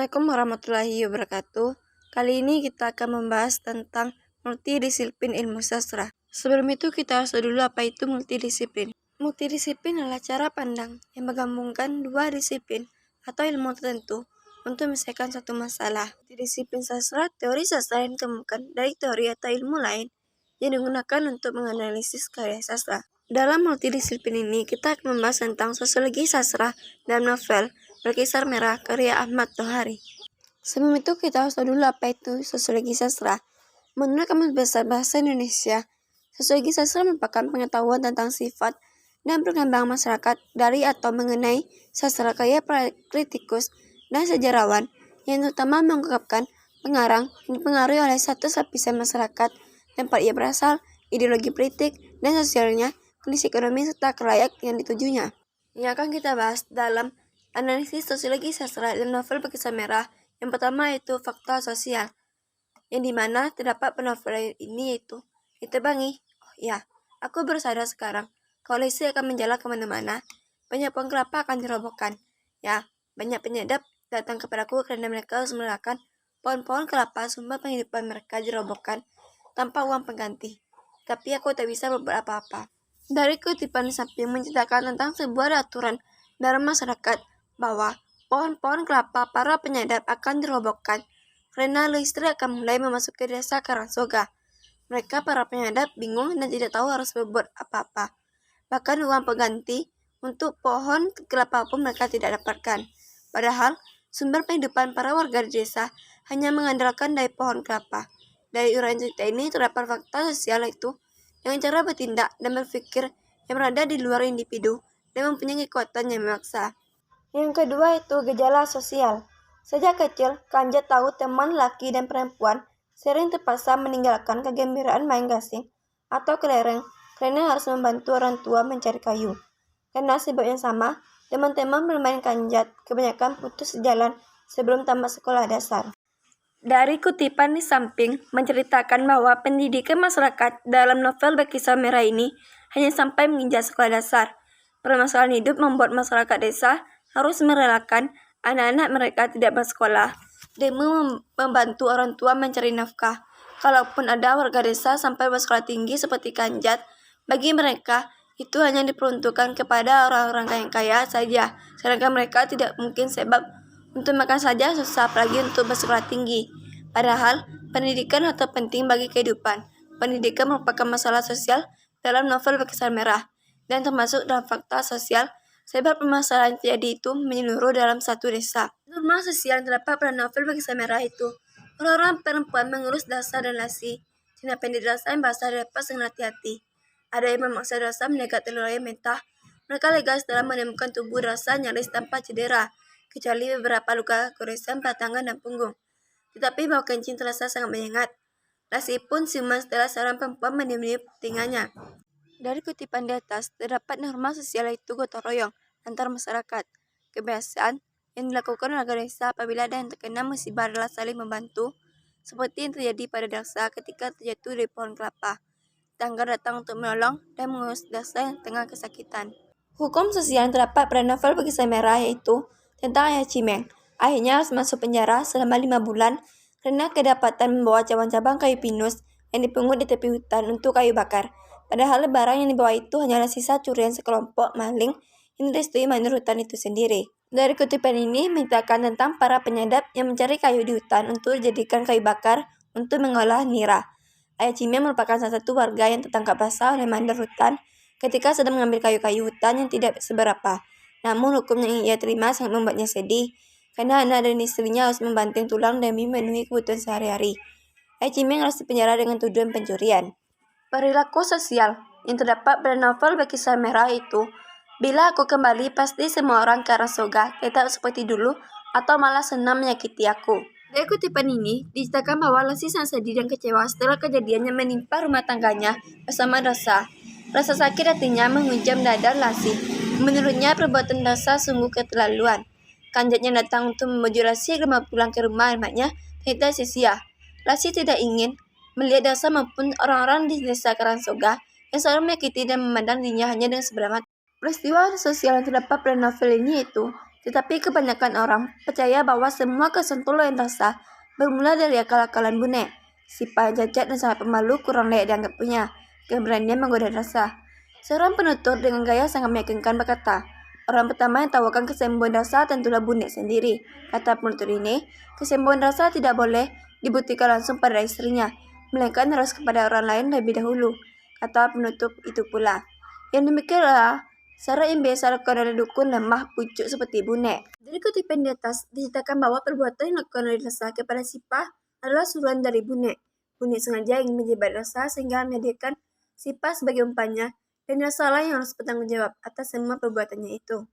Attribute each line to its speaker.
Speaker 1: Assalamualaikum warahmatullahi wabarakatuh. Kali ini kita akan membahas tentang multidisiplin ilmu sastra. Sebelum itu kita harus tahu dulu apa itu multidisiplin. Multidisiplin adalah cara pandang yang menggabungkan dua disiplin atau ilmu tertentu untuk menyelesaikan suatu masalah. Disiplin sastra, teori sastra yang ditemukan dari teori atau ilmu lain yang digunakan untuk menganalisis karya sastra. Dalam multidisiplin ini, kita akan membahas tentang sosiologi sastra dalam novel Berkisar Merah karya Ahmad Tohari. Sebelum itu, kita harus tahu dulu apa itu sosiologi sastra. Menurut Kamus Besar Bahasa Indonesia, sosiologi sastra merupakan pengetahuan tentang sifat dan perkembangan masyarakat dari atau mengenai sastra karya kritikus dan sejarawan yang terutama mengungkapkan pengarang yang dipengaruhi oleh satu lapisan masyarakat, tempat ia berasal, ideologi politik, dan sosialnya, kondisi ekonomi, serta kelayak yang ditujunya. Yang akan kita bahas dalam analisis sosiologi sastra dan novel Berkisar Merah. Yang pertama yaitu fakta sosial, yang dimana terdapat novel ini yaitu ditebangi. Oh ya, aku bersadar sekarang kalau listrik akan menjalar kemana-mana, banyak pohon kelapa akan dirobohkan. Ya, banyak penyadap datang kepadaku karena mereka harus merelakan pohon-pohon kelapa sumber penghidupan mereka dirobohkan tanpa uang pengganti. Tapi aku tak bisa berbuat apa-apa. Dari kutipan samping menceritakan tentang sebuah aturan dalam masyarakat bahwa pohon-pohon kelapa para penyadap akan dirobohkan karena listrik akan mulai memasuki desa Karangsoga. Mereka para penyadap bingung dan tidak tahu harus berbuat apa-apa. Bahkan uang pengganti untuk pohon kelapa pun mereka tidak dapatkan. Padahal sumber penghidupan para warga di desa hanya mengandalkan dari pohon kelapa. Dari uraian cerita ini terdapat fakta sosial itu dengan cara bertindak dan berpikir yang berada di luar individu dan mempunyai kekuatan yang memaksa. Yang kedua itu gejala sosial. Sejak kecil, Kanja tahu teman laki dan perempuan sering terpaksa meninggalkan kegembiraan main gasing atau kelereng karena harus membantu orang tua mencari kayu. Karena sebab yang sama, teman-teman bermain kanjat kebanyakan putus jalan sebelum tamat sekolah dasar. Dari kutipan di samping menceritakan bahwa pendidikan masyarakat dalam novel Berkisar Merah ini hanya sampai menginjak sekolah dasar. Permasalahan hidup membuat masyarakat desa harus merelakan anak-anak mereka tidak bersekolah demi membantu orang tua mencari nafkah. Kalaupun ada warga desa sampai bersekolah tinggi seperti Kanjat, bagi mereka itu hanya diperuntukkan kepada orang-orang yang kaya saja, sedangkan mereka tidak mungkin sebab untuk makan saja susah, apalagi untuk bersekolah tinggi. Padahal, pendidikan atau penting bagi kehidupan. Pendidikan merupakan masalah sosial dalam novel Berkisar Merah, dan termasuk dalam fakta sosial, sebab permasalahan yang terjadi itu menyeluruh dalam satu desa. Norma sosial yang terdapat pada novel Berkisar Merah itu, orang-orang perempuan mengurus dasar dan lasi, jenis pendek dasar yang basah dilepas dengan hati-hati. Ada yang memaksa dasar menjaga telur ayam mentah. Mereka lega setelah menemukan tubuh dasar nyaris tanpa cedera, kecuali beberapa luka goresan pada tangan dan punggung. Tetapi bau kencing terasa sangat menyengat. Lasi pun siuman setelah seorang perempuan meniup telinganya. Dari kutipan di atas, terdapat norma sosial yaitu gotong royong antar masyarakat. Kebiasaan yang dilakukan warga desa apabila ada yang terkena musibah adalah saling membantu, seperti yang terjadi pada Daksa ketika terjatuh dari pohon kelapa. Tetangga datang untuk menolong dan mengurus Daksa yang tengah kesakitan. Hukum sosial yang terdapat pada novel Berkisar Merah yaitu tentang Ayah Cimeng. Akhirnya harus masuk penjara selama 5 bulan karena kedapatan membawa cabang-cabang kayu pinus yang dipungut di tepi hutan untuk kayu bakar. Padahal barang yang dibawa itu hanyalah sisa curian sekelompok maling yang direstui manur hutan itu sendiri. Dari kutipan ini menceritakan tentang para penyadap yang mencari kayu di hutan untuk dijadikan kayu bakar untuk mengolah nira. Ayah Cimeng merupakan salah satu warga yang tertangkap basah oleh mandor hutan ketika sedang mengambil kayu-kayu hutan yang tidak seberapa. Namun hukum yang ia terima sangat membuatnya sedih, karena anak dan istrinya harus membanting tulang demi memenuhi kebutuhan sehari-hari. Ayah Cimeng harus dipenjara dengan tuduhan pencurian. Perilaku sosial yang terdapat pada novel Berkisar Merah itu, bila aku kembali pasti semua orang ke Karangsoga tetap seperti dulu atau malah senang menyakiti aku. Dari kutipan ini diceritakan bahwa Lesti sangat sedih dan kecewa setelah kejadian yang menimpa rumah tangganya bersama Dasa. Rasa sakit hatinya menghujam dada Lesti. Menurutnya perbuatan Dasa sungguh keterlaluan. Kanjatnya datang untuk membujuk Lesti agar pulang ke rumah anaknya ternyata sia-sia. Lesti tidak ingin melihat Dasa maupun orang-orang di desa Karangsoga yang selalu menyakiti dan memandang dirinya hanya dengan sebelah mata. Peristiwa sosial yang terdapat pada novel ini yaitu Tetapi kebanyakan orang percaya bahwa semua kesentuhan rasa bermula dari akal-akalan Bune. Sifat cacat dan sangat pemalu kurang layak dianggap punya keberanian menggoda rasa. Seorang penutur dengan gaya sangat meyakinkan berkata, orang pertama yang tawarkan kesembuhan rasa tentulah Bune sendiri. Kata penutur ini, kesembuhan rasa tidak boleh dibuktikan langsung pada istrinya, melainkan harus kepada orang lain lebih dahulu. Kata penutup itu pula. Yang demikianlah syarat yang biasa dilakukan oleh dukun lemah pucuk seperti Bune. Dari kutipan di atas diceritakan bahwa perbuatan yang dilakukan oleh Rasa kepada Sipah adalah suruhan dari Bune. Bune sengaja ingin menjebat Rasa sehingga menjadikan Sipah sebagai umpannya dan Rasa lah yang harus bertanggung jawab atas semua perbuatannya itu.